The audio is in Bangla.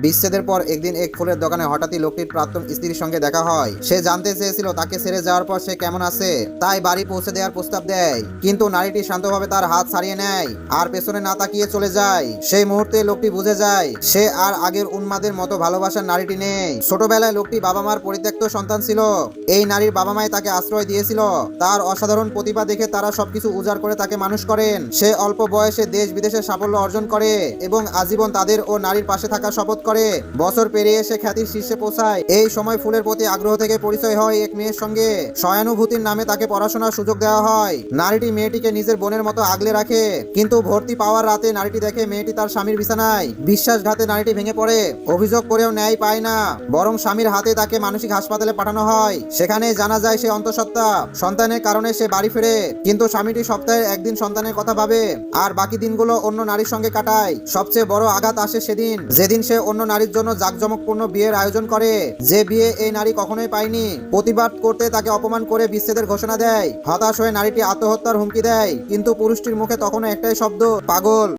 বিচ্ছেদের পর একদিন এক ফুলের দোকানে হঠাৎই লোকটির প্রাক্তন স্ত্রীর সঙ্গে দেখা হয়। সে জানতে চেয়েছিল তাকে ছেড়ে যাওয়ার পর সে কেমন আছে, তাই বাড়ি পৌঁছে দেওয়ার প্রস্তাব দেয়। কিন্তু নারীটি শান্তভাবে তার হাত ছাড়িয়ে নেয় আর পেছনে না তাকিয়ে চলে যায়। সেই মুহূর্তে লোকটি বুঝে যায় সে আর আগের উন্মাদের মতো ভালোবাসার নারীটি নেই। ছোটবেলায় লোকটি বাবা মার পরিত্যক্ত সন্তান ছিল। এই নারীর বাবা মাই তাকে আশ্রয় দিয়েছিল। তার অসাধারণ প্রতিভা দেখে তারা সবকিছু উজাড় করে তাকে মানুষ করেন। সে অল্প বয়সে দেশ বিদেশে সাফল্য অর্জন করে এবং আজীবন তাদের ও নারীর পাশে থাকার শপথ করে। বছর পেরিয়ে সে খ্যাতির শীর্ষে পৌঁছায়। এই সময় ফুলের প্রতি আগ্রহ থেকে পরিচয় হয় এক মেয়ের সঙ্গে। সহানুভূতির নামে তাকে পড়াশোনার সুযোগ দেওয়া হয়। নারীটি মেয়েটিকে নিজের বোনের মতো আগলে রাখে। কিন্তু ভর্তি পাওয়ার রাতে নারীটি দেখে মেয়েটি তার স্বামীর বিছানায়। বিশ্বাসঘাতে নারীটি ভেঙে পড়ে। অভিযোগ করেও ন্যায় পায় না, বরং স্বামীর হাতে তাকে মানসিক হাসপাতালে পাঠানো হয়। সেখানে জানা যায় সে অন্তঃসত্ত্বা। সন্তানের কারণে সে বাড়ি ফেরে, কিন্তু স্বামীটি সপ্তাহে একদিন সন্তানের কথা ভাবে আর বাকি দিনগুলো অন্য নারীর সঙ্গে কাটায়। সবচেয়ে বড় আঘাত আসে সেদিন, যেদিন সে অন্য নারীর জন্য জাঁকজমকপূর্ণ বিয়ের আয়োজন করে, যে বিয়ে এই নারী কখনোই পায়নি। প্রতিবাদ করতে তাকে অপমান করে বিচ্ছেদের ঘোষণা দেয়। হতাশ হয়ে নারীটি আত্মহত্যার হুমকি দেয়, কিন্তু পুরুষটির মুখে তখনও একটাই শব্দ, পাগল।